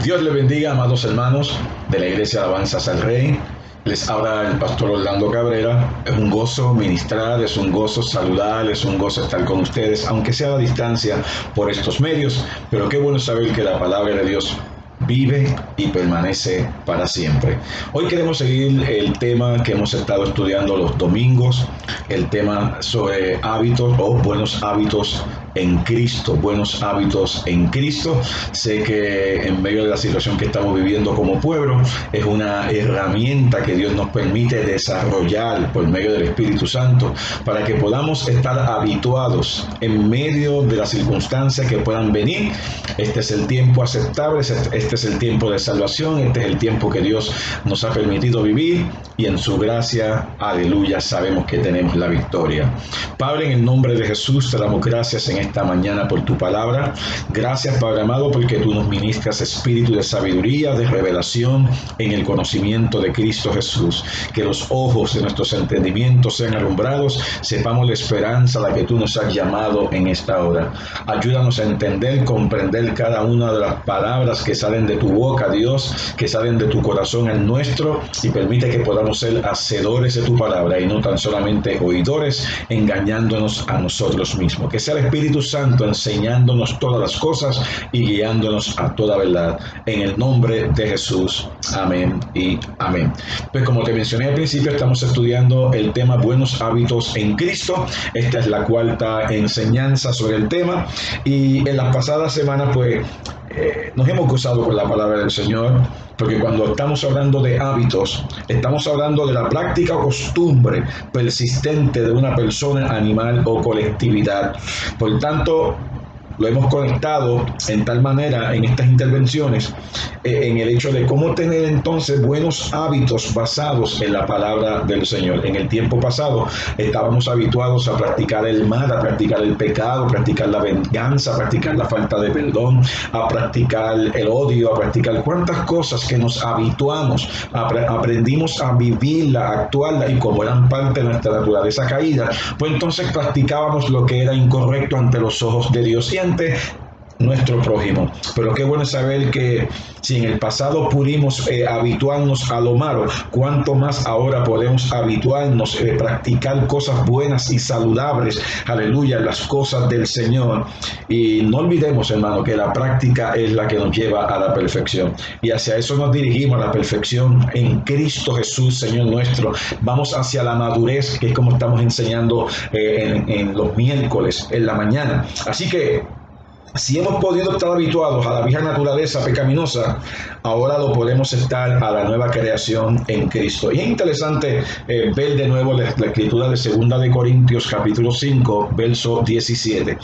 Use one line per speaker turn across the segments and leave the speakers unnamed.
Dios les bendiga, amados hermanos de la Iglesia Alabanzas al Rey. Les habla el pastor Orlando Cabrera. Es un gozo ministrar, es un gozo saludar, es un gozo estar con ustedes, aunque sea a la distancia por estos medios. Pero qué bueno saber que la palabra de Dios vive y permanece para siempre. Hoy queremos seguir el tema que hemos estado estudiando los domingos, el tema sobre hábitos o buenos hábitos en Cristo, buenos hábitos en Cristo. Sé que en medio de la situación que estamos viviendo como pueblo, es una herramienta que Dios nos permite desarrollar por medio del Espíritu Santo para que podamos estar habituados en medio de las circunstancias que puedan venir. Este es el tiempo aceptable, este es el tiempo de salvación, este es el tiempo que Dios nos ha permitido vivir y en su gracia, aleluya, sabemos que tenemos la victoria. Padre, en el nombre de Jesús te damos gracias en esta mañana por tu palabra. Gracias, Padre amado, porque tú nos ministras espíritu de sabiduría, de revelación en el conocimiento de Cristo Jesús. Que los ojos de nuestros entendimientos sean alumbrados, sepamos la esperanza a la que tú nos has llamado en esta hora. Ayúdanos a entender, comprender cada una de las palabras que salen de tu boca, Dios, que salen de tu corazón al nuestro, y permite que podamos ser hacedores de tu palabra y no tan solamente oidores, engañándonos a nosotros mismos. Que sea el Espíritu Santo enseñándonos todas las cosas y guiándonos a toda verdad. En el nombre de Jesús. Amén y amén. Pues como te mencioné al principio, estamos estudiando el tema buenos hábitos en Cristo. Esta es la cuarta enseñanza sobre el tema. Y en las pasadas semanas, pues, nos hemos gozado con la palabra del Señor, porque cuando estamos hablando de hábitos, estamos hablando de la práctica o costumbre persistente de una persona, animal o colectividad. Por tanto, lo hemos conectado en tal manera en estas intervenciones, en el hecho de cómo tener entonces buenos hábitos basados en la palabra del Señor. En el tiempo pasado estábamos habituados a practicar el mal, a practicar el pecado, a practicar la venganza, a practicar la falta de perdón, a practicar el odio, a practicar cuantas cosas que nos habituamos, aprendimos a vivirla, a actuarla, y como eran parte de nuestra naturaleza caída, pues entonces practicábamos lo que era incorrecto ante los ojos de Dios y ante nuestro prójimo. Pero qué bueno saber que si en el pasado pudimos habituarnos a lo malo, cuánto más ahora podemos habituarnos, practicar cosas buenas y saludables, aleluya, las cosas del Señor. Y no olvidemos, hermano, que la práctica es la que nos lleva a la perfección, y hacia eso nos dirigimos, a la perfección en Cristo Jesús, Señor nuestro. Vamos hacia la madurez, que es como estamos enseñando en los miércoles en la mañana. Así que si hemos podido estar habituados a la vieja naturaleza pecaminosa, ahora lo podemos estar a la nueva creación en Cristo. Y es interesante ver de nuevo la escritura de 2 de Corintios capítulo 5, verso 17.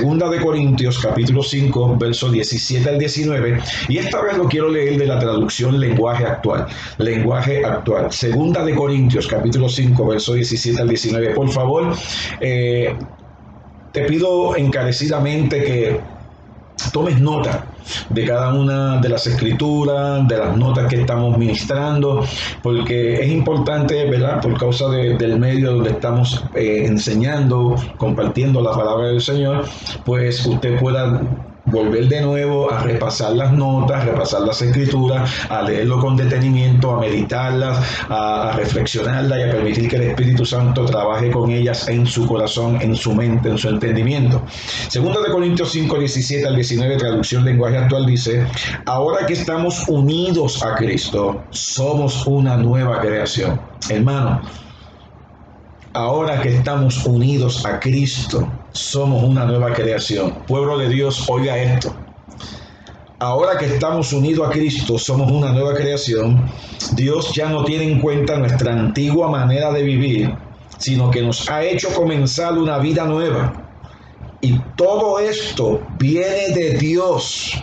2 de Corintios capítulo 5, verso 17 al 19. Y esta vez lo quiero leer de la traducción lenguaje actual. Lenguaje actual. 2 de Corintios capítulo 5, verso 17 al 19. Por favor, te pido encarecidamente que tomes nota de cada una de las escrituras, de las notas que estamos ministrando, porque es importante, ¿verdad? Por causa del medio donde estamos enseñando, compartiendo la palabra del Señor, pues usted pueda volver de nuevo a repasar las notas, repasar las escrituras, a leerlo con detenimiento, a meditarlas, a reflexionarlas y a permitir que el Espíritu Santo trabaje con ellas en su corazón, en su mente, en su entendimiento. 2 de Corintios 5, 17 al 19, traducción lenguaje actual, dice: ahora que estamos unidos a Cristo, somos una nueva creación. Hermano, ahora que estamos unidos a Cristo, somos una nueva creación. Pueblo de Dios, oiga esto. Ahora que estamos unidos a Cristo, somos una nueva creación. Dios ya no tiene en cuenta nuestra antigua manera de vivir, sino que nos ha hecho comenzar una vida nueva. Y todo esto viene de Dios.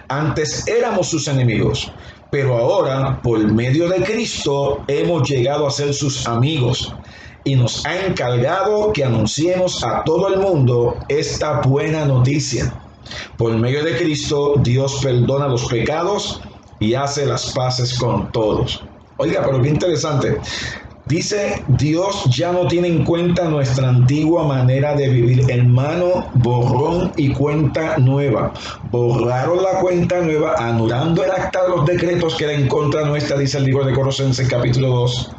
Antes éramos sus enemigos, pero ahora, por medio de Cristo, hemos llegado a ser sus amigos, y nos ha encargado que anunciemos a todo el mundo esta buena noticia. Por medio de Cristo, Dios perdona los pecados y hace las paces con todos. Oiga, pero qué interesante. Dice, Dios ya no tiene en cuenta nuestra antigua manera de vivir. Hermano, borrón y cuenta nueva. Borraron la cuenta nueva, anulando el acta de los decretos que era en contra nuestra, dice el libro de Colosenses capítulo 2.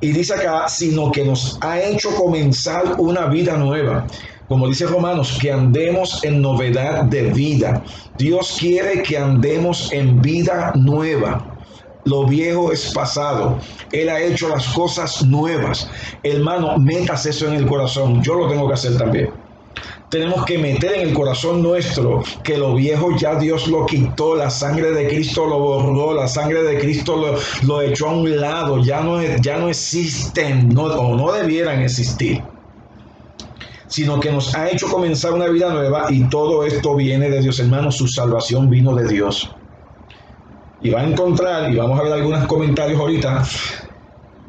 Y dice acá, sino que nos ha hecho comenzar una vida nueva. Como dice Romanos, que andemos en novedad de vida. Dios quiere que andemos en vida nueva. Lo viejo es pasado. Él ha hecho las cosas nuevas. Hermano, metas eso en el corazón. Yo lo tengo que hacer también. Tenemos que meter en el corazón nuestro que lo viejo ya Dios lo quitó, la sangre de Cristo lo borró, la sangre de Cristo lo echó a un lado, ya no existen, o no debieran existir, sino que nos ha hecho comenzar una vida nueva, y todo esto viene de Dios, hermano. Su salvación vino de Dios. Y va a encontrar, y vamos a ver algunos comentarios ahorita,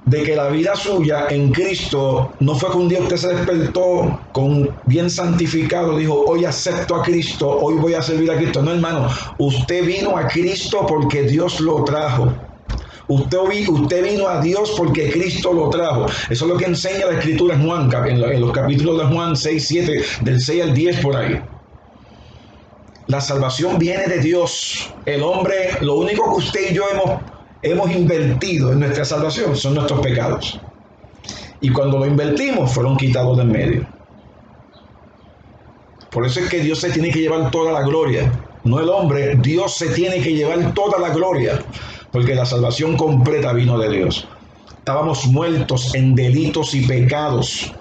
de que la vida suya en Cristo no fue que un día usted se despertó bien santificado, dijo, hoy acepto a Cristo, hoy voy a servir a Cristo. No, hermano, usted vino a Cristo porque Dios lo trajo. Usted vino a Dios porque Cristo lo trajo. Eso es lo que enseña la Escritura en Juan, en los capítulos de Juan 6, 7, del 6 al 10 por ahí. La salvación viene de Dios. El hombre, lo único que usted y yo hemos invertido en nuestra salvación son nuestros pecados. Y cuando lo invertimos, fueron quitados de en medio. Por eso es que Dios se tiene que llevar toda la gloria. No el hombre, Dios se tiene que llevar toda la gloria. Porque la salvación completa vino de Dios. Estábamos muertos en delitos y pecados.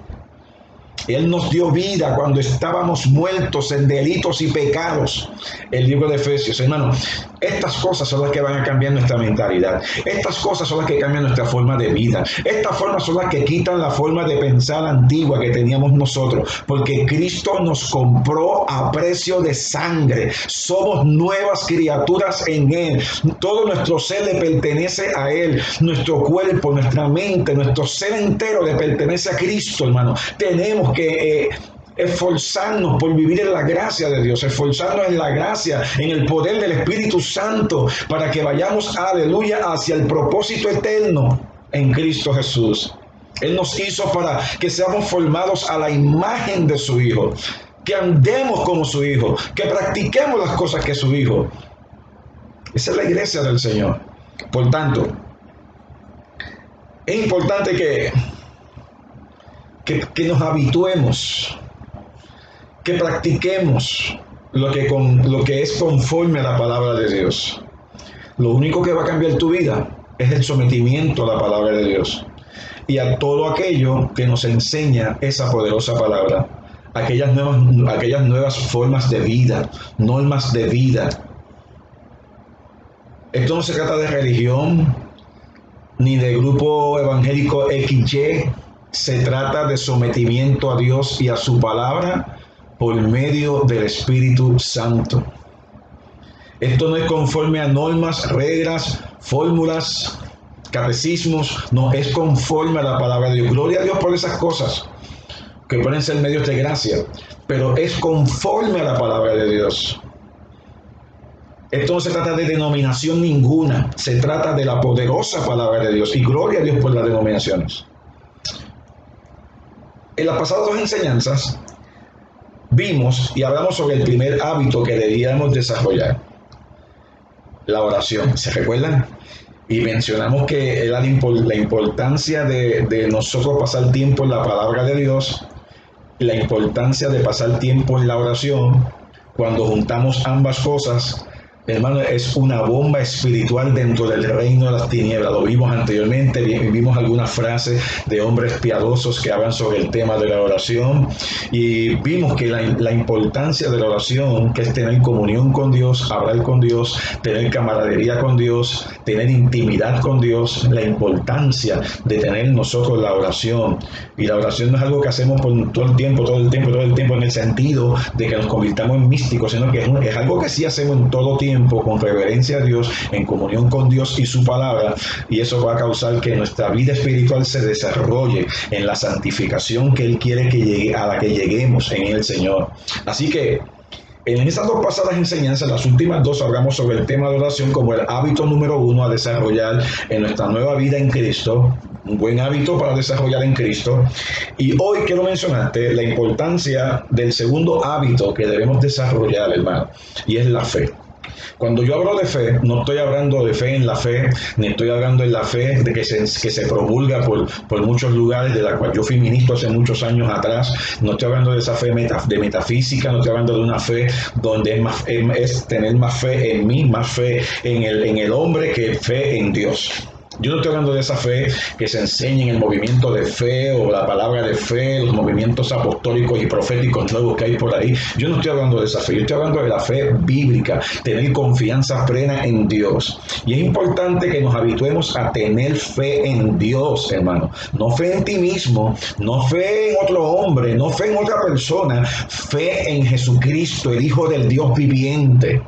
Él nos dio vida cuando estábamos muertos en delitos y pecados. El libro de Efesios, hermano, estas cosas son las que van a cambiar nuestra mentalidad. Estas cosas son las que cambian nuestra forma de vida. Estas formas son las que quitan la forma de pensar antigua que teníamos nosotros. Porque Cristo nos compró a precio de sangre. Somos nuevas criaturas en Él. Todo nuestro ser le pertenece a Él. Nuestro cuerpo, nuestra mente, nuestro ser entero le pertenece a Cristo, hermano. Tenemos que esforzarnos por vivir en la gracia de Dios, esforzarnos en la gracia, en el poder del Espíritu Santo, para que vayamos, aleluya, hacia el propósito eterno en Cristo Jesús. Él nos hizo para que seamos formados a la imagen de su Hijo, que andemos como su Hijo, que practiquemos las cosas que su Hijo. Esa es la iglesia del Señor. Por tanto, es importante que nos habituemos, que practiquemos lo que es conforme a la palabra de Dios. Lo único que va a cambiar tu vida es el sometimiento a la palabra de Dios y a todo aquello que nos enseña esa poderosa palabra, aquellas nuevas formas de vida, normas de vida. Esto no se trata de religión ni de grupo evangélico XY. Se trata de sometimiento a Dios y a su palabra por medio del Espíritu Santo. Esto no es conforme a normas, reglas, fórmulas, catecismos. No, es conforme a la palabra de Dios. Gloria a Dios por esas cosas que pueden ser medios de gracia, pero es conforme a la palabra de Dios. Esto no se trata de denominación ninguna, se trata de la poderosa palabra de Dios, y gloria a Dios por las denominaciones. En las pasadas dos enseñanzas vimos y hablamos sobre el primer hábito que debíamos desarrollar, la oración. ¿Se recuerdan? Y mencionamos que era la importancia de nosotros pasar tiempo en la palabra de Dios, la importancia de pasar tiempo en la oración. Cuando juntamos ambas cosas, hermano, es una bomba espiritual dentro del reino de las tinieblas. Lo vimos anteriormente, vimos algunas frases de hombres piadosos que hablan sobre el tema de la oración, y vimos que la importancia de la oración, que es tener comunión con Dios, hablar con Dios, tener camaradería con Dios, tener intimidad con Dios, la importancia de tener nosotros la oración. Y la oración no es algo que hacemos por todo el tiempo, en el sentido de que nos convirtamos en místicos, sino que es algo que sí hacemos en todo tiempo, con reverencia a Dios, en comunión con Dios y su palabra, y eso va a causar que nuestra vida espiritual se desarrolle en la santificación que Él quiere a la que lleguemos en el Señor. Así que En estas dos pasadas enseñanzas, las últimas dos, hablamos sobre el tema de oración como el hábito número uno a desarrollar en nuestra nueva vida en Cristo, un buen hábito para desarrollar en Cristo. Y hoy quiero mencionarte la importancia del segundo hábito que debemos desarrollar, hermano, y es la fe. Cuando yo hablo de fe, no estoy hablando de fe en la fe, ni estoy hablando de la fe de que se promulga por muchos lugares, de la cual yo fui ministro hace muchos años atrás. No estoy hablando de esa fe de metafísica, no estoy hablando de una fe donde es tener más fe en mí, más fe en el hombre que fe en Dios. Yo no estoy hablando de esa fe que se enseña en el movimiento de fe o la palabra de fe, los movimientos apostólicos y proféticos nuevos que hay por ahí. Yo no estoy hablando de esa fe, yo estoy hablando de la fe bíblica, tener confianza plena en Dios. Y es importante que nos habituemos a tener fe en Dios, hermano. No fe en ti mismo, no fe en otro hombre, no fe en otra persona, fe en Jesucristo, el Hijo del Dios viviente.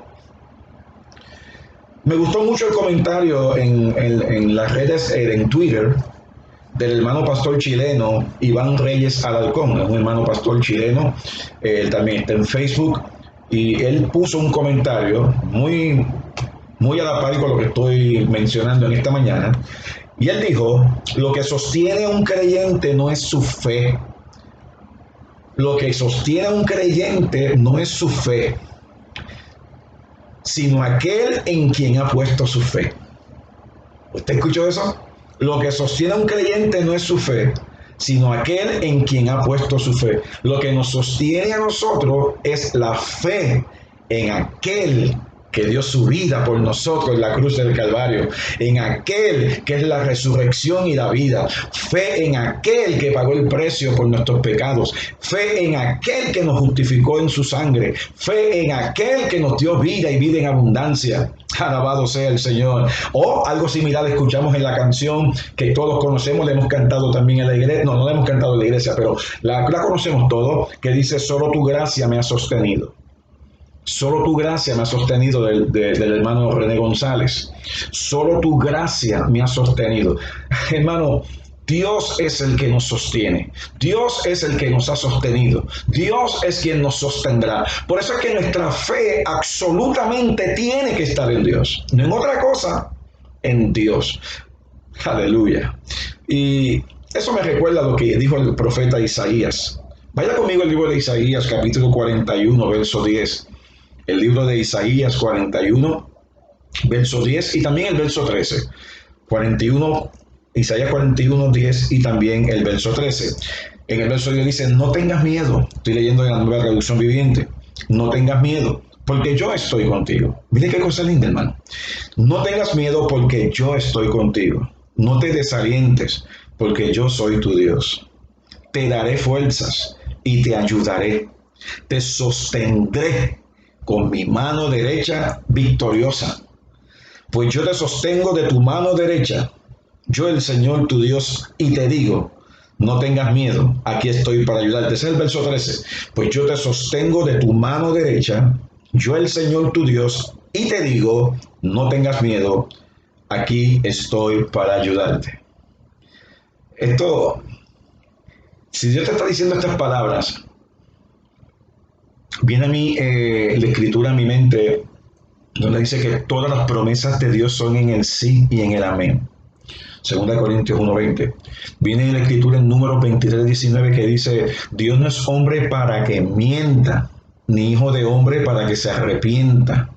Me gustó mucho el comentario en las redes, en Twitter, del hermano pastor chileno Iván Reyes Alarcón, un hermano pastor chileno. Él también está en Facebook y él puso un comentario muy a la par con lo que estoy mencionando en esta mañana. Y él dijo: lo que sostiene a un creyente no es su fe. Lo que sostiene a un creyente no es su fe, sino aquel en quien ha puesto su fe. ¿Usted escuchó eso? Lo que sostiene a un creyente no es su fe, sino aquel en quien ha puesto su fe. Lo que nos sostiene a nosotros es la fe en aquel que dio su vida por nosotros en la cruz del Calvario, en aquel que es la resurrección y la vida, fe en aquel que pagó el precio por nuestros pecados, fe en aquel que nos justificó en su sangre, fe en aquel que nos dio vida y vida en abundancia. Alabado sea el Señor. O algo similar escuchamos en la canción que todos conocemos, le hemos cantado también en la iglesia, no la hemos cantado en la iglesia, pero la conocemos todos, que dice: solo tu gracia me ha sostenido. Solo tu gracia me ha sostenido, del hermano René González. Solo tu gracia me ha sostenido. Hermano, Dios es el que nos sostiene. Dios es el que nos ha sostenido. Dios es quien nos sostendrá. Por eso es que nuestra fe absolutamente tiene que estar en Dios. No en otra cosa, en Dios. Aleluya. Y eso me recuerda lo que dijo el profeta Isaías. Vaya conmigo al libro de Isaías, capítulo 41, verso 10. El libro de Isaías 41, verso 10 y también el verso 13. 41, Isaías 41, 10 y también el verso 13. En el verso 10 dice: no tengas miedo. Estoy leyendo en la Nueva Traducción Viviente. No tengas miedo, porque yo estoy contigo. Mire qué cosa linda, hermano. No tengas miedo, porque yo estoy contigo. No te desalientes, porque yo soy tu Dios. Te daré fuerzas y te ayudaré. Te sostendré con mi mano derecha victoriosa. Pues yo te sostengo de tu mano derecha, yo el Señor tu Dios, y te digo: no tengas miedo, aquí estoy para ayudarte. Ese es el verso 13. Pues yo te sostengo de tu mano derecha, yo el Señor tu Dios, y te digo: no tengas miedo, aquí estoy para ayudarte. Esto, si Dios te está diciendo estas palabras, viene a mí la escritura a mi mente, donde dice que todas las promesas de Dios son en el sí y en el amén. 2 Corintios 1:20. Viene la escritura en Números 23:19 que dice: Dios no es hombre para que mienta, ni hijo de hombre para que se arrepienta.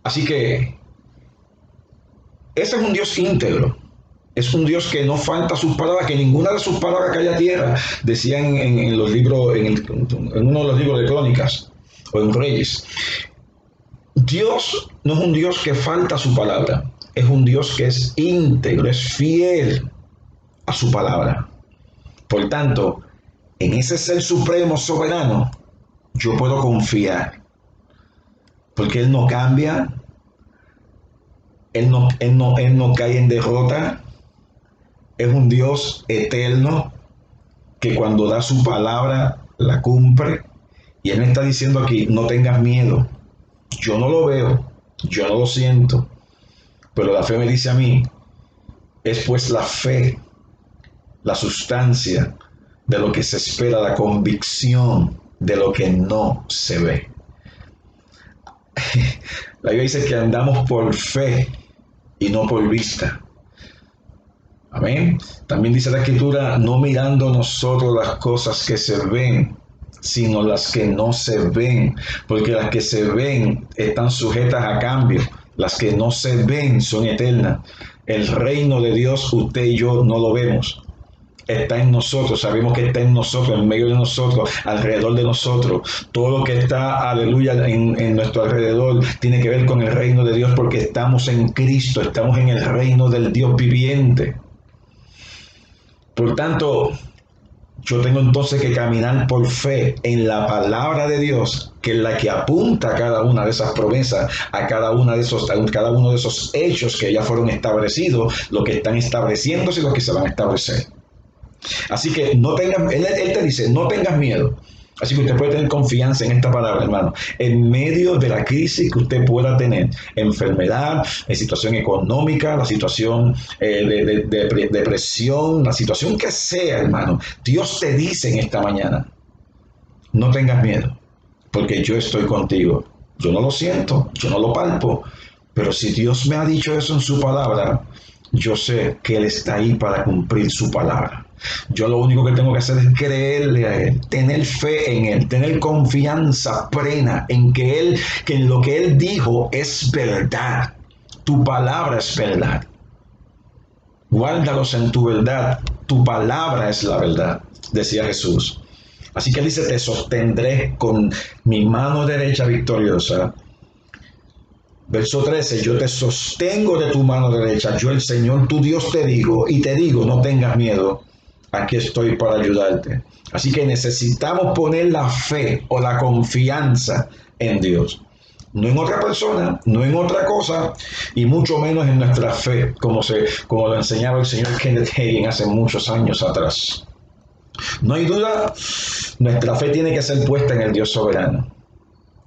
Así que ese es un Dios íntegro. Es un Dios que no falta sus palabras, que ninguna de sus palabras cae a tierra. Decían en los libros, en uno de los libros de Crónicas o en Reyes. Dios no es un Dios que falta su palabra. Es un Dios que es íntegro, es fiel a su palabra. Por tanto, en ese ser supremo soberano, yo puedo confiar. Porque Él no cambia, Él no cae en derrota. Es un Dios eterno que cuando da su palabra la cumple. Y Él me está diciendo aquí: no tengas miedo. Yo no lo veo, yo no lo siento, pero la fe me dice a mí: es pues la fe, la sustancia de lo que se espera, la convicción de lo que no se ve. La Biblia dice que andamos por fe y no por vista. Amén. También dice la Escritura, no mirando nosotros las cosas que se ven, sino las que no se ven, porque las que se ven están sujetas a cambio, las que no se ven son eternas. El reino de Dios, usted y yo no lo vemos, está en nosotros, sabemos que está en nosotros, en medio de nosotros, alrededor de nosotros. Todo lo que está, aleluya, en nuestro alrededor tiene que ver con el reino de Dios, porque estamos en Cristo, estamos en el reino del Dios viviente. Por tanto, yo tengo entonces que caminar por fe en la palabra de Dios, que es la que apunta a cada una de esas promesas, a cada uno de esos hechos que ya fueron establecidos, los que están estableciéndose y los que se van a establecer. Así que no tengas, él te dice, no tengas miedo. Así que usted puede tener confianza en esta palabra, hermano. En medio de la crisis que usted pueda tener, enfermedad, situación económica, la situación de depresión, la situación que sea, hermano, Dios te dice en esta mañana, no tengas miedo, porque yo estoy contigo. Yo no lo siento, yo no lo palpo, pero si Dios me ha dicho eso en su palabra, yo sé que Él está ahí para cumplir su palabra. Yo lo único que tengo que hacer es creerle a Él, tener fe en Él, tener confianza plena en que en lo que Él dijo es verdad. Tu palabra es verdad. Guárdalos en tu verdad. Tu palabra es la verdad, decía Jesús. Así que Él dice, te sostendré con mi mano derecha victoriosa. Verso 13, yo te sostengo de tu mano derecha, yo el Señor tu Dios te digo, no tengas miedo, aquí estoy para ayudarte. Así que necesitamos poner la fe o la confianza en Dios. No en otra persona, no en otra cosa, y mucho menos en nuestra fe, como lo enseñaba el señor Kenneth Hagin hace muchos años atrás. No hay duda, nuestra fe tiene que ser puesta en el Dios soberano.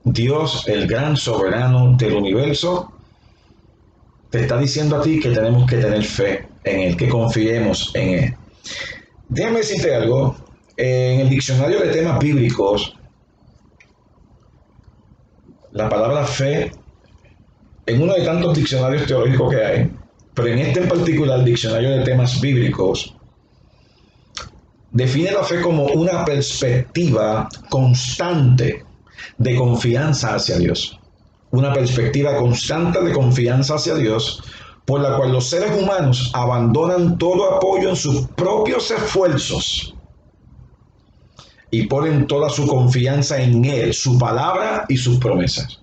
Dios, el gran soberano del universo, te está diciendo a ti que tenemos que tener fe en Él, que confiemos en Él. Déjame decirte algo, en el diccionario de temas bíblicos, la palabra fe, en uno de tantos diccionarios teológicos que hay, pero en este en particular, el diccionario de temas bíblicos, define la fe como una perspectiva constante de confianza hacia Dios. Una perspectiva constante de confianza hacia Dios, por la cual los seres humanos abandonan todo apoyo en sus propios esfuerzos y ponen toda su confianza en Él, su palabra y sus promesas.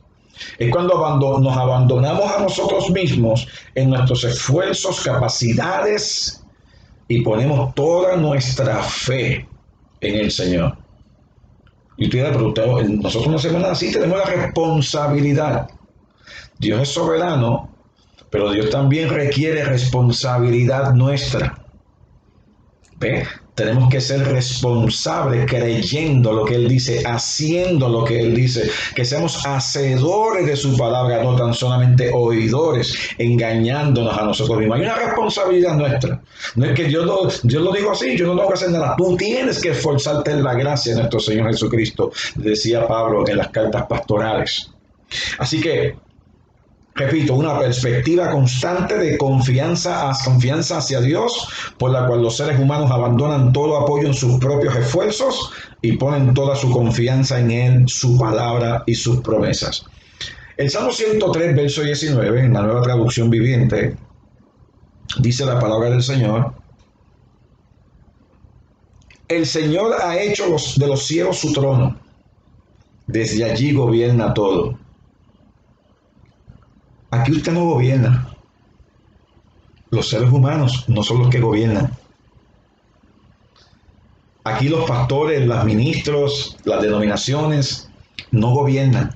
Es cuando nos abandonamos a nosotros mismos en nuestros esfuerzos, capacidades, y ponemos toda nuestra fe en el Señor. Y usted dirá, pero nosotros no hacemos nada así, tenemos la responsabilidad. Dios es soberano, pero Dios también requiere responsabilidad nuestra. ¿Ve? Tenemos que ser responsables creyendo lo que Él dice, haciendo lo que Él dice, que seamos hacedores de su palabra, no tan solamente oidores, engañándonos a nosotros mismos. Hay una responsabilidad nuestra. No es que Dios lo dijo así, yo no tengo que hacer nada. Tú tienes que esforzarte en la gracia de nuestro Señor Jesucristo, decía Pablo en las cartas pastorales. Así que, repito, una perspectiva constante de confianza hacia Dios, por la cual los seres humanos abandonan todo apoyo en sus propios esfuerzos y ponen toda su confianza en Él, su palabra y sus promesas. El Salmo 103, verso 19, en la Nueva Traducción Viviente, dice la palabra del Señor: el Señor ha hecho de los cielos su trono, desde allí gobierna todo. Aquí usted no gobierna. Los seres humanos no son los que gobiernan. Aquí los pastores, los ministros, las denominaciones no gobiernan.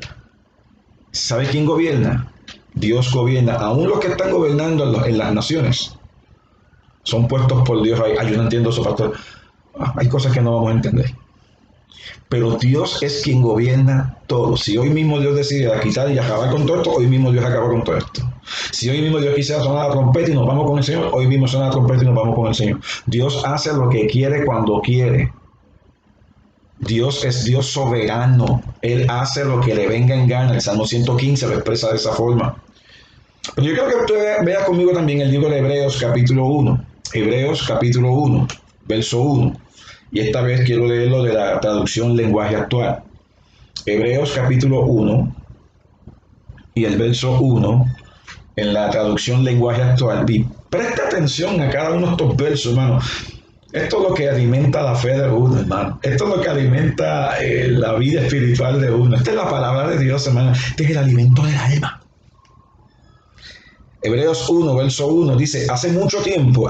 ¿Sabe quién gobierna? Dios gobierna. Aún los que están gobernando en las naciones son puestos por Dios. Ay, yo no entiendo eso, pastor. Hay cosas que no vamos a entender. Pero Dios es quien gobierna todo. Si hoy mismo Dios decide quitar y acabar con todo esto, hoy mismo Dios acaba con todo esto. Si hoy mismo Dios quisiera sonar la trompeta y nos vamos con el Señor, hoy mismo suena la trompeta y nos vamos con el Señor. Dios hace lo que quiere cuando quiere. Dios es Dios soberano. Él hace lo que le venga en gana. El Salmo 115 lo expresa de esa forma. Pero yo quiero que usted vea conmigo también el libro de Hebreos capítulo 1. Hebreos capítulo 1, verso 1. Y esta vez quiero leerlo de la traducción lenguaje actual. Hebreos capítulo 1 y el verso 1 en la traducción lenguaje actual. Y presta atención a cada uno de estos versos, hermano. Esto es lo que alimenta la fe de uno, hermano. Esto es lo que alimenta la vida espiritual de uno. Esta es la palabra de Dios, hermano. Este es el alimento del alma. Hebreos 1, verso 1 dice, hace mucho tiempo,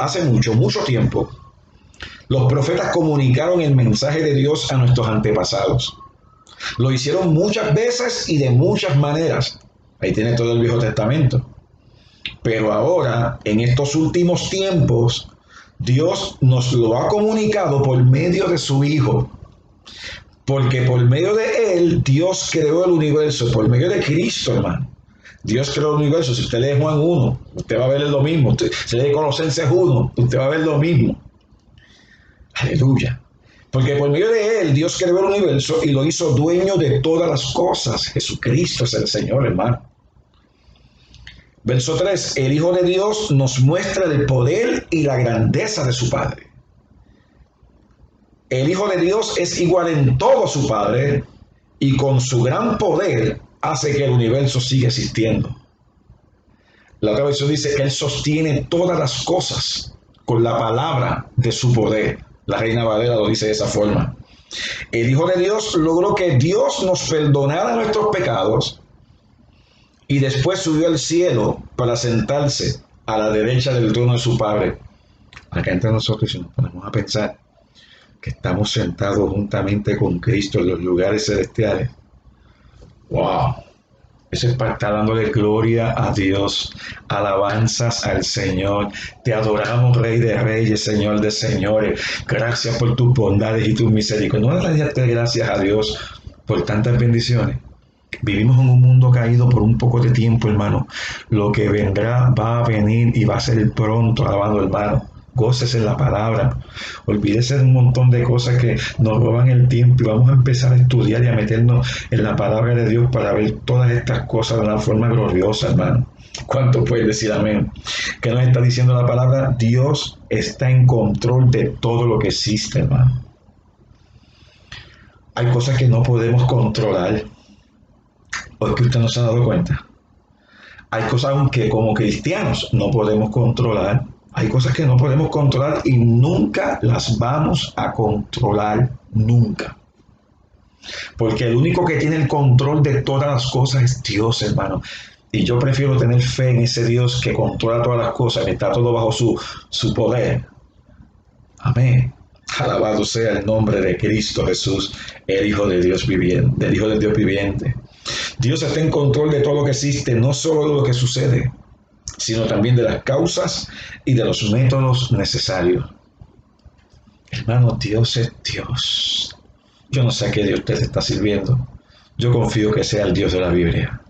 los profetas comunicaron el mensaje de Dios a nuestros antepasados. Lo hicieron muchas veces y de muchas maneras. Ahí tiene todo el Viejo Testamento. Pero ahora, en estos últimos tiempos, Dios nos lo ha comunicado por medio de su Hijo. Porque por medio de Él, Dios creó el universo. Por medio de Cristo, hermano. Dios creó el universo. Si usted lee Juan 1, usted va a ver lo mismo. Si lee Colosenses 1, usted va a ver lo mismo. Aleluya. Porque por medio de Él, Dios creó el universo y lo hizo dueño de todas las cosas. Jesucristo es el Señor, hermano. Verso 3. El Hijo de Dios nos muestra el poder y la grandeza de su Padre. El Hijo de Dios es igual en todo a su Padre y con su gran poder hace que el universo siga existiendo. La otra versión dice que Él sostiene todas las cosas con la palabra de su poder. La Reina Valera lo dice de esa forma. El Hijo de Dios logró que Dios nos perdonara nuestros pecados y después subió al cielo para sentarse a la derecha del trono de su Padre. Acá entre nosotros, si nos ponemos a pensar que estamos sentados juntamente con Cristo en los lugares celestiales, ¡wow! Eso es para estar dándole gloria a Dios, alabanzas al Señor. Te adoramos, Rey de Reyes, Señor de Señores. Gracias por tus bondades y tus misericordias. No le das gracias a Dios por tantas bendiciones. Vivimos en un mundo caído por un poco de tiempo, hermano. Lo que vendrá va a venir y va a ser pronto, alabado, hermano. Gócese en la palabra. Olvídese de un montón de cosas que nos roban el tiempo y vamos a empezar a estudiar y a meternos en la palabra de Dios para ver todas estas cosas de una forma gloriosa, hermano. ¿Cuánto puede decir amén? ¿Qué nos está diciendo la palabra? Dios está en control de todo lo que existe, hermano. Hay cosas que no podemos controlar. ¿O es que usted no se ha dado cuenta? Hay cosas que como cristianos no podemos controlar. Hay cosas que no podemos controlar y nunca las vamos a controlar, nunca. Porque el único que tiene el control de todas las cosas es Dios, hermano. Y yo prefiero tener fe en ese Dios que controla todas las cosas, que está todo bajo su poder. Amén. Alabado sea el nombre de Cristo Jesús, el Hijo de Dios viviente, el Hijo de Dios viviente. Dios está en control de todo lo que existe, no solo de lo que sucede, sino también de las causas y de los métodos necesarios. Hermano, Dios es Dios. Yo no sé a qué Dios usted está sirviendo. Yo confío que sea el Dios de la Biblia,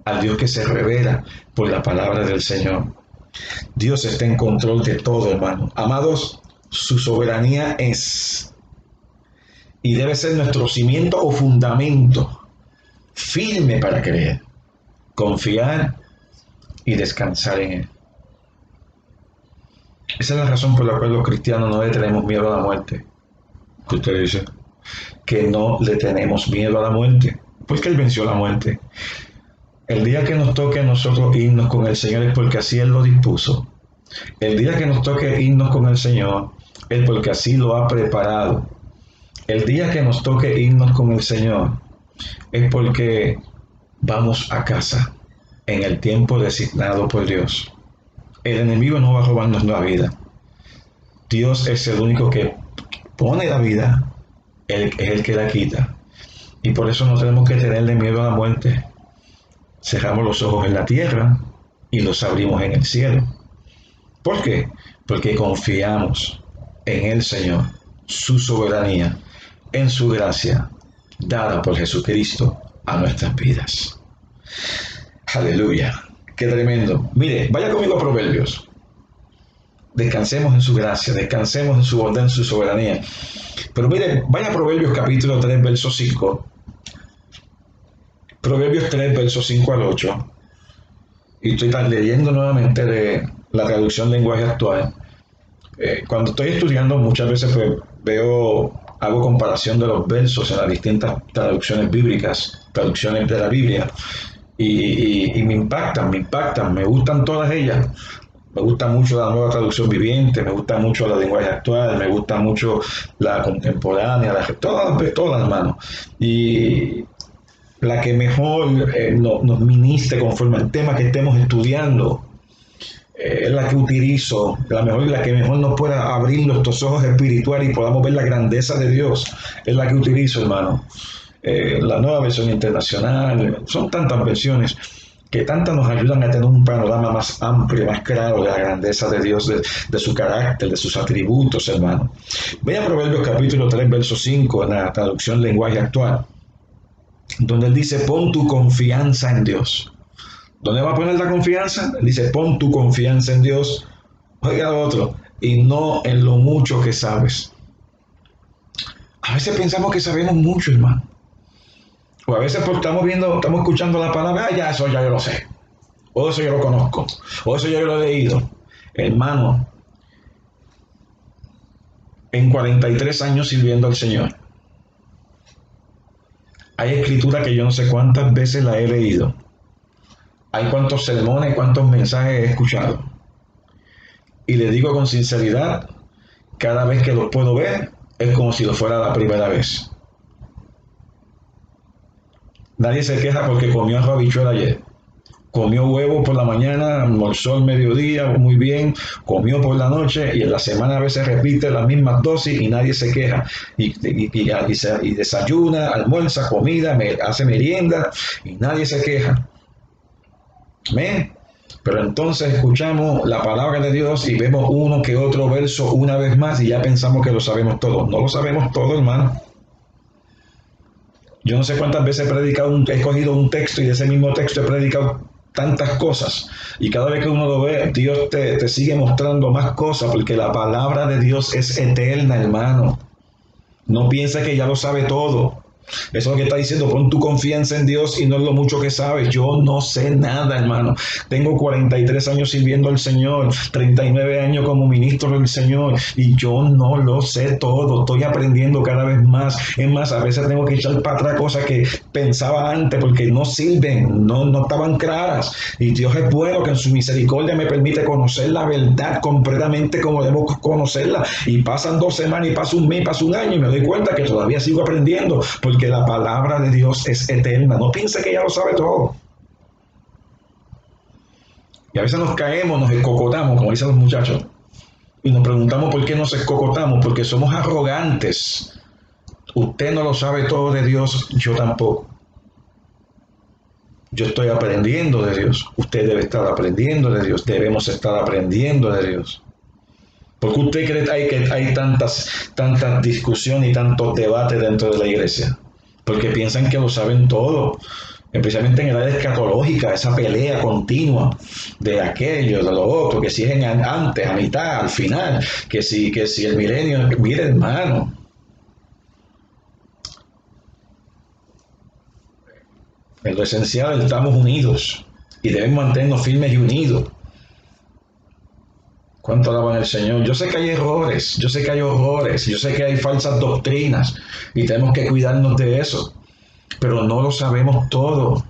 al Dios que se revela por la palabra del Señor. Dios está en control de todo, hermano. Amados, su soberanía es y debe ser nuestro cimiento o fundamento firme para creer, confiar y descansar en Él. Esa es la razón por la cual los cristianos no le tenemos miedo a la muerte. ¿Qué usted dice? Que no le tenemos miedo a la muerte, porque Él venció la muerte. El día que nos toque a nosotros irnos con el Señor es porque así Él lo dispuso. El día que nos toque irnos con el Señor es porque así lo ha preparado. El día que nos toque irnos con el Señor es porque vamos a casa en el tiempo designado por Dios. El enemigo no va a robarnos la vida. Dios es el único que pone la vida, Él es el que la quita. Y por eso no tenemos que tenerle miedo a la muerte. Cerramos los ojos en la tierra y los abrimos en el cielo. ¿Por qué? Porque confiamos en el Señor, su soberanía, en su gracia, dada por Jesucristo a nuestras vidas. Aleluya. Qué tremendo. Mire, vaya conmigo a Proverbios. Descansemos en su gracia, descansemos en su bondad, en su soberanía. Pero mire, vaya a Proverbios capítulo 3, verso 5. Proverbios 3, verso 5 al 8. Y estoy leyendo nuevamente de la traducción lenguaje actual. Cuando estoy estudiando muchas veces pues, hago comparación de los versos en las distintas traducciones bíblicas, traducciones de la Biblia, y me impactan, me gustan todas ellas. Me gusta mucho la nueva traducción viviente, me gusta mucho la lenguaje actual, me gusta mucho la contemporánea, todas las manos. Y la que mejor nos ministre conforme al tema que estemos estudiando, es la que utilizo, la que mejor nos pueda abrir nuestros ojos espirituales y podamos ver la grandeza de Dios, es la que utilizo, hermano. La nueva versión internacional, son tantas versiones que tantas nos ayudan a tener un panorama más amplio, más claro de la grandeza de Dios, de su carácter, de sus atributos, hermano. Ve a Proverbios capítulo 3, verso 5, en la traducción lenguaje actual, donde él dice, pon tu confianza en Dios. ¿Dónde va a poner la confianza? Dice, pon tu confianza en Dios. Oiga otro, y no en lo mucho que sabes. A veces pensamos que sabemos mucho, hermano. O a veces pues, estamos escuchando la palabra, ya eso ya yo lo sé. O eso yo lo conozco. O eso yo lo he leído. Hermano, en 43 años sirviendo al Señor, hay escritura que yo no sé cuántas veces la he leído. Hay cuántos sermones, cuántos mensajes he escuchado. Y le digo con sinceridad, cada vez que los puedo ver, es como si lo fuera la primera vez. Nadie se queja porque comió arroz habichuela ayer. Comió huevo por la mañana, almorzó al mediodía, muy bien, comió por la noche y en la semana a veces repite las mismas dosis y nadie se queja. Y desayuna, almuerza, comida, hace merienda y nadie se queja. Amén. Pero entonces escuchamos la palabra de Dios y vemos uno que otro verso una vez más y ya pensamos que lo sabemos todo. No lo sabemos todo, hermano. Yo no sé cuántas veces he cogido un texto y de ese mismo texto he predicado tantas cosas. Y cada vez que uno lo ve, Dios te sigue mostrando más cosas porque la palabra de Dios es eterna, hermano. No piensa que ya lo sabe todo. Eso es lo que está diciendo, pon tu confianza en Dios y no en lo mucho que sabes. Yo no sé nada, hermano. Tengo 43 años sirviendo al Señor, 39 años como ministro del Señor y yo no lo sé todo. Estoy aprendiendo cada vez más. Es más, a veces tengo que echar para atrás cosas que pensaba antes porque no sirven, no estaban claras. Y Dios es bueno que en su misericordia me permite conocer la verdad completamente como debo conocerla. Y pasan 2 semanas y pasa un mes, pasa un año y me doy cuenta que todavía sigo aprendiendo. Porque la palabra de Dios es eterna. No piense que ya lo sabe todo. Y a veces nos caemos, nos escocotamos, como dicen los muchachos. Y nos preguntamos por qué nos escocotamos. Porque somos arrogantes. Usted no lo sabe todo de Dios, yo tampoco. Yo estoy aprendiendo de Dios. Usted debe estar aprendiendo de Dios. Debemos estar aprendiendo de Dios. ¿Por qué usted cree que hay tantas discusiones y tantos debates dentro de la iglesia? Porque piensan que lo saben todo, especialmente en el área escatológica, esa pelea continua de aquello, de lo otro, que si es antes, a mitad, al final, que si el milenio. Mire, hermano, en lo esencial estamos unidos y debemos mantenernos firmes y unidos. ¿Cuánto alaban al Señor? Yo sé que hay errores, yo sé que hay horrores, yo sé que hay falsas doctrinas y tenemos que cuidarnos de eso, pero no lo sabemos todo.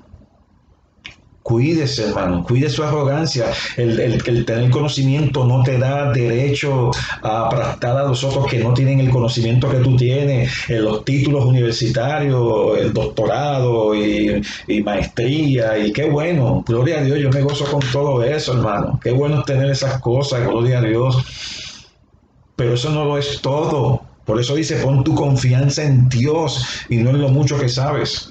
Cuídese, hermano, cuide su arrogancia. El tener conocimiento no te da derecho a aplastar a los otros que no tienen el conocimiento que tú tienes, los títulos universitarios, el doctorado y maestría, y qué bueno, gloria a Dios, yo me gozo con todo eso, hermano. Qué bueno es tener esas cosas, gloria a Dios. Pero eso no lo es todo. Por eso dice, pon tu confianza en Dios y no en lo mucho que sabes.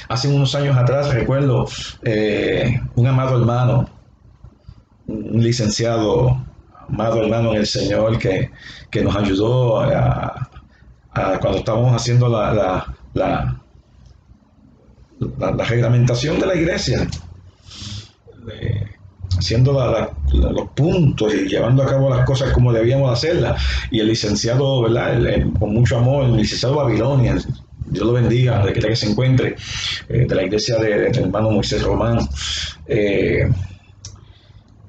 Hace unos años atrás recuerdo un amado hermano, un licenciado, amado hermano en el Señor que nos ayudó cuando estábamos haciendo la reglamentación de la iglesia. haciendo los puntos y llevando a cabo las cosas como debíamos hacerlas. Y el licenciado, ¿verdad? Con mucho amor, el licenciado Babilonia, Dios lo bendiga, donde quiera que se encuentre, de la iglesia del hermano Moisés Román.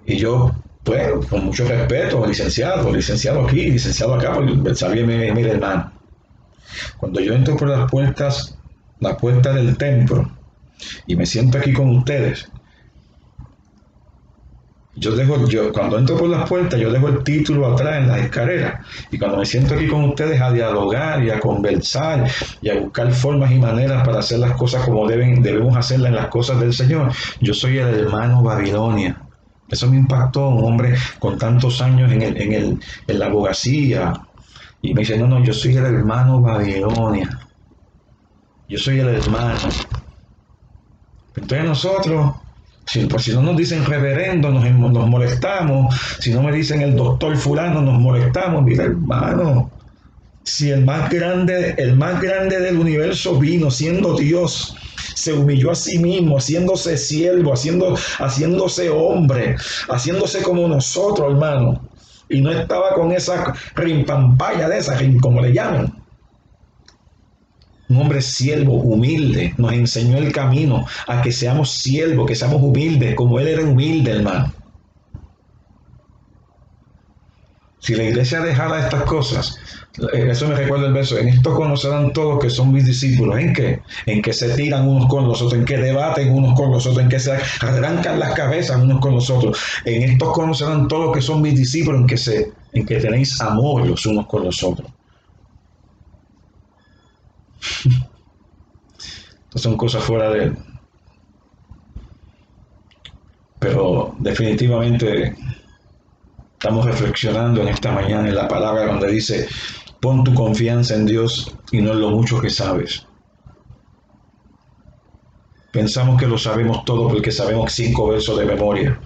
Y yo, pues, con mucho respeto, licenciado aquí, licenciado acá, porque sabía, mire hermano, cuando yo entro por la puerta del templo, y me siento aquí con ustedes, cuando entro por las puertas, yo dejo el título atrás en las escaleras, y cuando me siento aquí con ustedes a dialogar y a conversar y a buscar formas y maneras para hacer las cosas como debemos hacerlas en las cosas del Señor, yo soy el hermano Babilonia. Eso me impactó, un hombre con tantos años en la abogacía, y me dice, no, yo soy el hermano Babilonia, yo soy el hermano. Entonces nosotros, si no nos dicen reverendo, nos molestamos. Si no me dicen el doctor fulano, nos molestamos. Mira, hermano, si el más grande del universo vino siendo Dios, se humilló a sí mismo, haciéndose siervo, haciéndose hombre, haciéndose como nosotros, hermano, y no estaba con esa rimpampaya de esa, como le llaman. Un hombre siervo, humilde, nos enseñó el camino a que seamos siervos, que seamos humildes, como él era humilde, hermano. Si la iglesia dejara estas cosas, eso me recuerda el verso, en esto conocerán todos que son mis discípulos. ¿En qué? En que se tiran unos con los otros, en que debaten unos con los otros, en que se arrancan las cabezas unos con los otros. En esto conocerán todos que son mis discípulos, en que tenéis amor los unos con los otros. Estas son cosas fuera de él. Pero definitivamente estamos reflexionando en esta mañana en la palabra donde dice, pon tu confianza en Dios y no en lo mucho que sabes. Pensamos que lo sabemos todo porque sabemos 5 versos de memoria.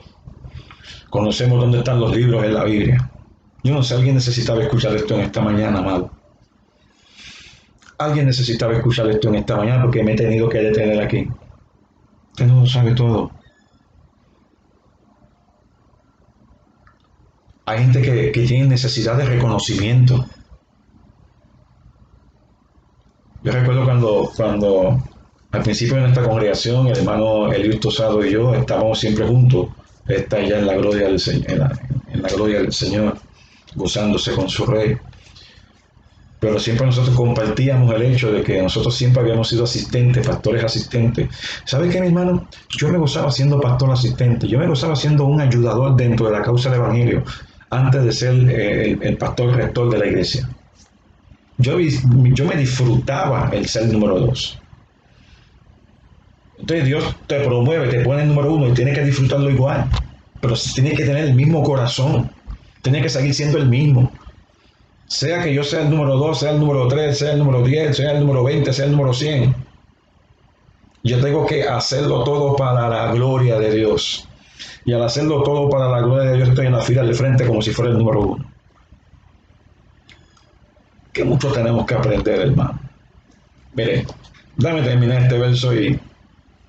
Conocemos dónde están los libros en la Biblia. Yo no sé, alguien necesitaba escuchar esto en esta mañana, amado. Alguien necesitaba escuchar esto en esta mañana porque me he tenido que detener aquí. Usted no lo sabe todo. Hay gente que tiene necesidad de reconocimiento. Yo recuerdo cuando al principio de nuestra congregación, el hermano Eliud Tosado y yo estábamos siempre juntos. Está ya en la gloria del Señor, en la gloria del Señor, gozándose con su Rey. Pero siempre nosotros compartíamos el hecho de que nosotros siempre habíamos sido asistentes, pastores asistentes. ¿Sabe qué, mi hermano? Yo me gozaba siendo pastor asistente. Yo me gozaba siendo un ayudador dentro de la causa del Evangelio antes de ser el pastor rector de la iglesia. Yo me disfrutaba el ser número 2. Entonces Dios te promueve, te pone el número 1 y tienes que disfrutarlo igual. Pero tienes que tener el mismo corazón. Tienes que seguir siendo el mismo. Sea que yo sea el número 2, sea el número 3, sea el número 10, sea el número 20, sea el número 100. Yo tengo que hacerlo todo para la gloria de Dios. Y al hacerlo todo para la gloria de Dios, estoy en la fila del frente como si fuera el número 1. Que mucho tenemos que aprender, hermano. Mire, dame terminar este verso y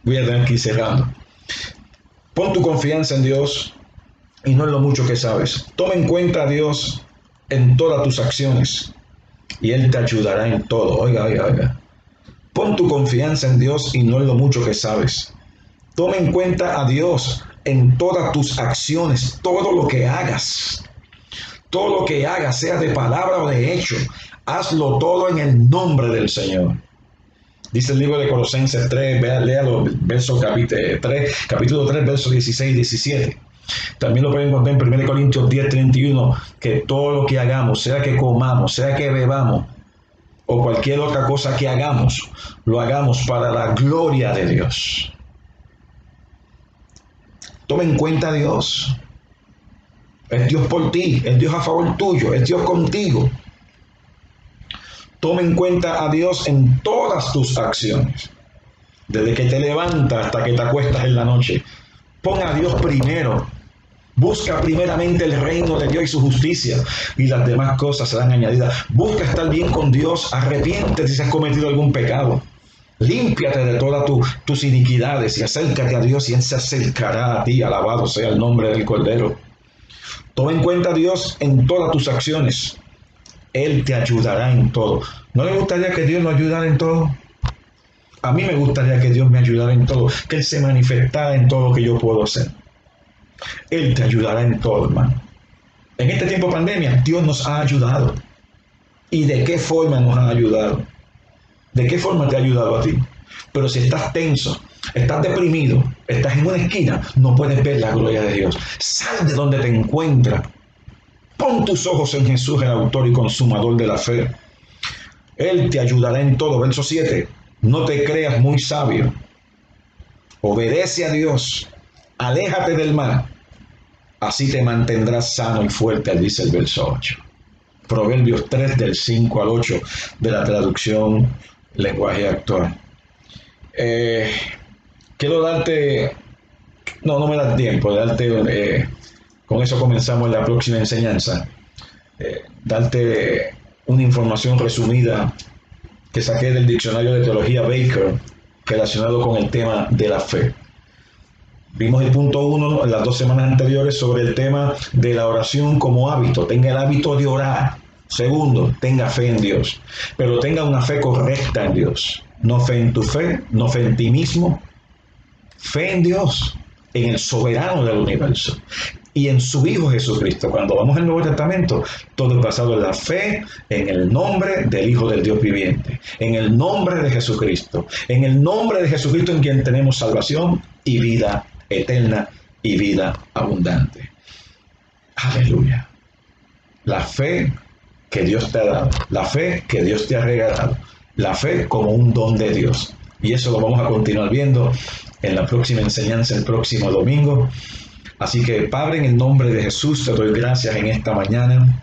voy a tener que ir cerrando. Pon tu confianza en Dios y no en lo mucho que sabes. Toma en cuenta a Dios en todas tus acciones y Él te ayudará en todo. Oiga. Pon tu confianza en Dios y no en lo mucho que sabes. Toma en cuenta a Dios en todas tus acciones, todo lo que hagas. Todo lo que hagas, sea de palabra o de hecho, hazlo todo en el nombre del Señor. Dice el libro de Colosenses 3, léalo, capítulo 3, versos 16 y 17. También lo pueden encontrar en 1 Corintios 10, 31, que todo lo que hagamos, sea que comamos, sea que bebamos, o cualquier otra cosa que hagamos, lo hagamos para la gloria de Dios. Toma en cuenta a Dios. Es Dios por ti, es Dios a favor tuyo, es Dios contigo. Toma en cuenta a Dios en todas tus acciones. Desde que te levantas hasta que te acuestas en la noche. Pon a Dios primero. Busca primeramente el reino de Dios y su justicia, y las demás cosas serán añadidas. Busca estar bien con Dios. Arrepiéntete si has cometido algún pecado. Límpiate de todas tus iniquidades y acércate a Dios y Él se acercará a ti. Alabado sea el nombre del Cordero. Toma en cuenta a Dios en todas tus acciones. Él te ayudará en todo. ¿No le gustaría que Dios nos ayudara en todo? A mí me gustaría que Dios me ayudara en todo, que Él se manifestara en todo lo que yo puedo hacer. Él te ayudará en todo, hermano. En este tiempo de pandemia, Dios nos ha ayudado. ¿Y de qué forma nos ha ayudado? ¿De qué forma te ha ayudado a ti? Pero si estás tenso, estás deprimido, estás en una esquina, no puedes ver la gloria de Dios. Sal de donde te encuentras. Pon tus ojos en Jesús, el autor y consumador de la fe. Él te ayudará en todo. Verso 7. No te creas muy sabio. Obedece a Dios. Aléjate del mal. Así te mantendrás sano y fuerte, dice el verso 8. Proverbios 3 del 5 al 8 de la traducción lenguaje actual. Quiero darte, no me da tiempo de darte, con eso comenzamos la próxima enseñanza, darte una información resumida que saqué del diccionario de teología Baker relacionado con el tema de la fe. Vimos el punto 1 en las 2 semanas anteriores sobre el tema de la oración como hábito. Tenga el hábito de orar. Segundo, tenga fe en Dios, pero tenga una fe correcta en Dios. No fe en tu fe, no fe en ti mismo. Fe en Dios, en el soberano del universo y en su Hijo Jesucristo. Cuando vamos al Nuevo Testamento, todo es basado en la fe, en el nombre del Hijo del Dios viviente, en el nombre de Jesucristo, en el nombre de Jesucristo en quien tenemos salvación y vida eterna y vida abundante. Aleluya. La fe que Dios te ha dado, la fe que Dios te ha regalado, la fe como un don de Dios. Y eso lo vamos a continuar viendo en la próxima enseñanza, el próximo domingo. Así que, Padre, en el nombre de Jesús, te doy gracias en esta mañana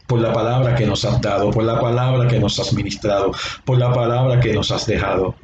por la palabra que nos has dado, por la palabra que nos has ministrado, por la palabra que nos has dejado.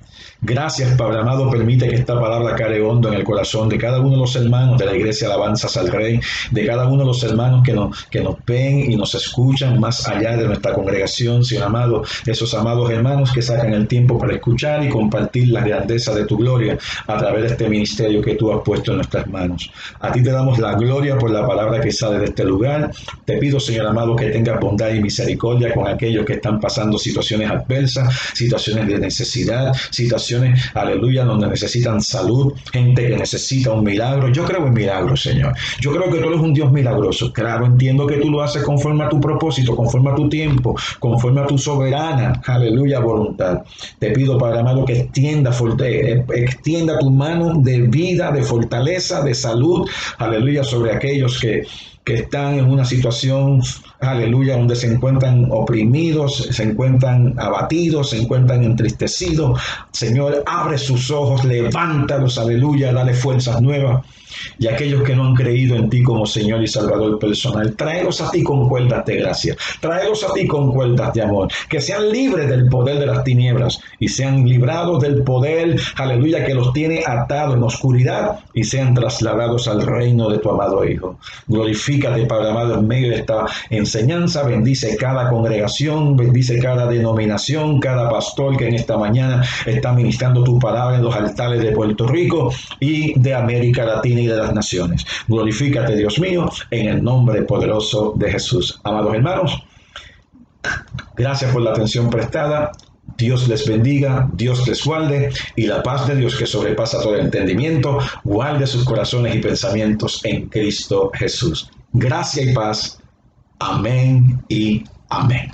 Gracias, Padre amado, permite que esta palabra cale hondo en el corazón de cada uno de los hermanos de la Iglesia Alabanzas al Rey, de cada uno de los hermanos que nos ven y nos escuchan más allá de nuestra congregación, Señor amado, esos amados hermanos que sacan el tiempo para escuchar y compartir la grandeza de tu gloria a través de este ministerio que tú has puesto en nuestras manos. A ti te damos la gloria por la palabra que sale de este lugar. Te pido, Señor amado, que tengas bondad y misericordia con aquellos que están pasando situaciones adversas, situaciones de necesidad, situaciones, aleluya, donde necesitan salud, gente que necesita un milagro. Yo creo en milagros, Señor. Yo creo que tú eres un Dios milagroso. Claro, entiendo que tú lo haces conforme a tu propósito, conforme a tu tiempo, conforme a tu soberana, aleluya, voluntad. Te pido, Padre amado, que extienda tu mano de vida, de fortaleza, de salud, aleluya, sobre aquellos que están en una situación, aleluya, donde se encuentran oprimidos, se encuentran abatidos, se encuentran entristecidos. Señor, abre sus ojos, levántalos, aleluya, dale fuerzas nuevas. Y aquellos que no han creído en ti como Señor y Salvador personal, tráelos a ti con cuerdas de gracia, tráelos a ti con cuerdas de amor, que sean libres del poder de las tinieblas y sean librados del poder, aleluya, que los tiene atados en oscuridad y sean trasladados al reino de tu amado Hijo. Glorifícate, Padre amado, en medio de esta enseñanza. Bendice cada congregación, bendice cada denominación, cada pastor que en esta mañana está ministrando tu palabra en los altares de Puerto Rico y de América Latina y de las naciones. Glorifícate, Dios mío, en el nombre poderoso de Jesús. Amados hermanos, gracias por la atención prestada. Dios les bendiga, Dios les guarde y la paz de Dios que sobrepasa todo entendimiento, guarde sus corazones y pensamientos en Cristo Jesús. Gracia y paz. Amén y amén.